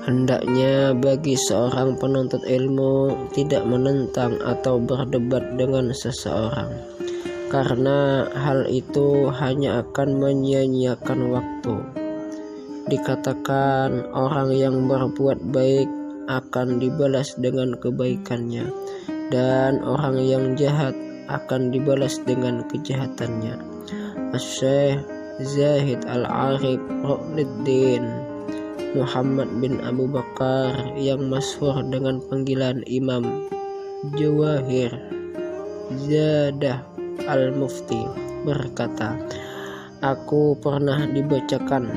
Hendaknya bagi seorang penuntut ilmu tidak menentang atau berdebat dengan seseorang, karena hal itu hanya akan menyia-nyiakan waktu. Dikatakan orang yang berbuat baik akan dibalas dengan kebaikannya, dan orang yang jahat akan dibalas dengan kejahatannya. Asy-Syaikh Zahid Al-Arif Ruhnuddin Muhammad bin Abu Bakar yang masyhur dengan panggilan Imam Jawahir Zadah Al-Mufti berkata, aku pernah dibacakan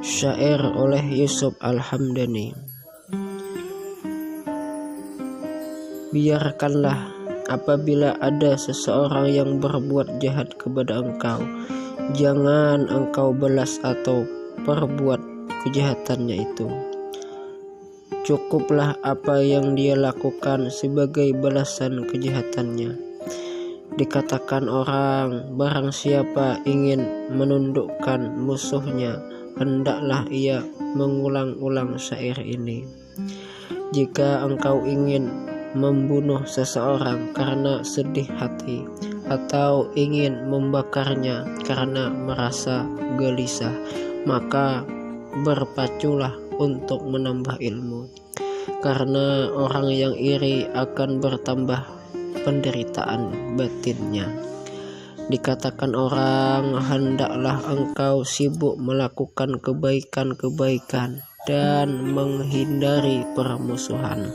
syair oleh Yusuf Al-Hamdani. Biarkanlah apabila ada seseorang yang berbuat jahat kepada engkau, jangan engkau balas atau perbuat kejahatannya itu. Cukuplah apa yang dia lakukan sebagai balasan kejahatannya. Dikatakan orang, barang siapa ingin menundukkan musuhnya, hendaklah ia mengulang-ulang syair ini. Jika engkau ingin membunuh seseorang karena sedih hati, atau ingin membakarnya karena merasa gelisah, maka berpaculah untuk menambah ilmu, karena orang yang iri akan bertambah penderitaan batinnya. Dikatakan orang, hendaklah engkau sibuk melakukan kebaikan-kebaikan dan menghindari permusuhan.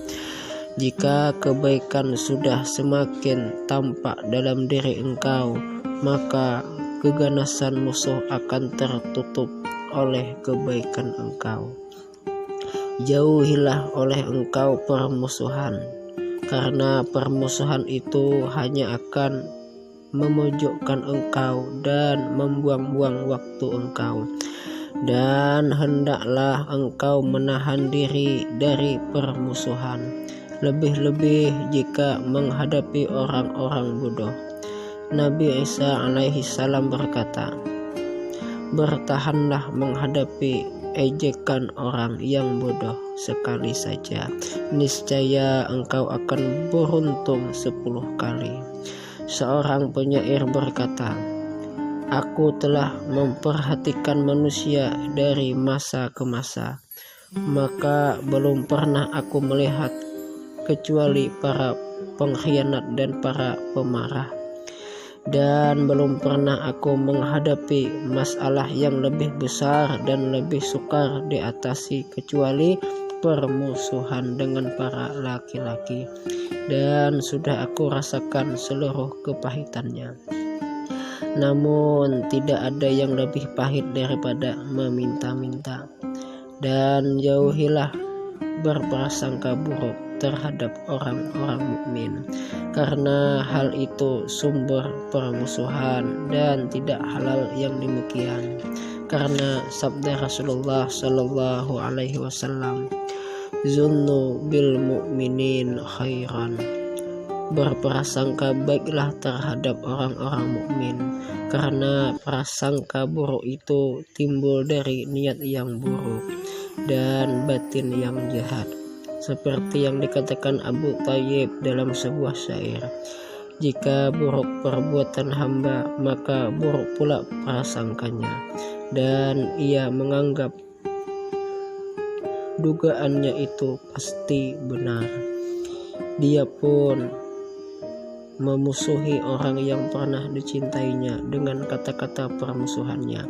Jika kebaikan sudah semakin tampak dalam diri engkau, maka keganasan musuh akan tertutup oleh kebaikan engkau. Jauhilah oleh engkau permusuhan, karena permusuhan itu hanya akan memojokkan engkau dan membuang-buang waktu engkau. Dan hendaklah engkau menahan diri dari permusuhan, lebih-lebih jika menghadapi orang-orang bodoh. Nabi Isa alaihi salam berkata, bertahanlah menghadapi ejekan orang yang bodoh sekali saja, niscaya engkau akan beruntung 10 kali. Seorang penyair berkata, aku telah memperhatikan manusia dari masa ke masa, maka belum pernah aku melihat kecuali para pengkhianat dan para pemarah, dan belum pernah aku menghadapi masalah yang lebih besar dan lebih sukar diatasi kecuali permusuhan dengan para laki-laki, dan sudah aku rasakan seluruh kepahitannya. Namun tidak ada yang lebih pahit daripada meminta-minta. Dan jauhilah berprasangka buruk terhadap orang-orang mukmin, karena hal itu sumber permusuhan dan tidak halal yang demikian. Karena sabda Rasulullah Shallallahu Alaihi Wasallam, zunnu bil mu'minin khairan, berprasangka baiklah terhadap orang-orang mukmin, karena prasangka buruk itu timbul dari niat yang buruk dan batin yang jahat. Seperti yang dikatakan Abu Thayyib dalam sebuah syair, jika buruk perbuatan hamba, maka buruk pula prasangkanya, dan ia menganggap dugaannya itu pasti benar. Dia pun memusuhi orang yang pernah dicintainya dengan kata-kata permusuhannya,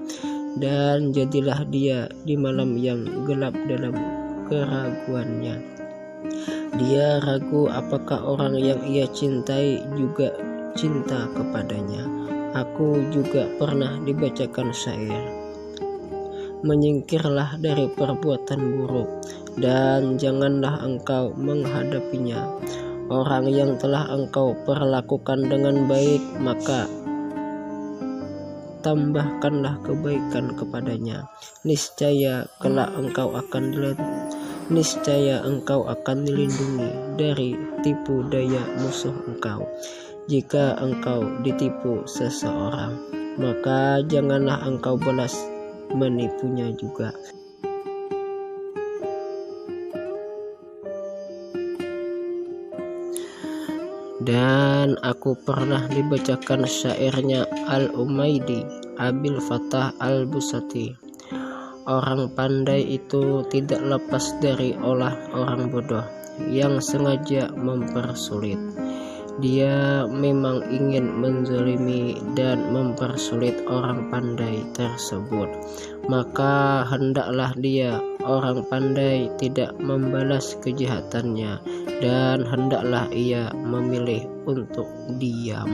dan jadilah dia di malam yang gelap dalam keraguannya. Dia ragu apakah orang yang ia cintai juga cinta kepadanya. Aku juga pernah dibacakan syair, menyingkirlah dari perbuatan buruk dan janganlah engkau menghadapinya. Orang yang telah engkau perlakukan dengan baik, maka tambahkanlah kebaikan kepadanya. Niscaya kelak engkau akan dilindungi dari tipu daya musuh engkau. Jika engkau ditipu seseorang, maka janganlah engkau balas menipunya juga. Dan aku pernah dibacakan syairnya Al-Umaidi Abil Fatah Al-Busati. Orang pandai itu tidak lepas dari olah orang bodoh yang sengaja mempersulit. Dia memang ingin menzalimi dan mempersulit orang pandai tersebut. Maka hendaklah dia, orang pandai, tidak membalas kejahatannya, dan hendaklah ia memilih untuk diam.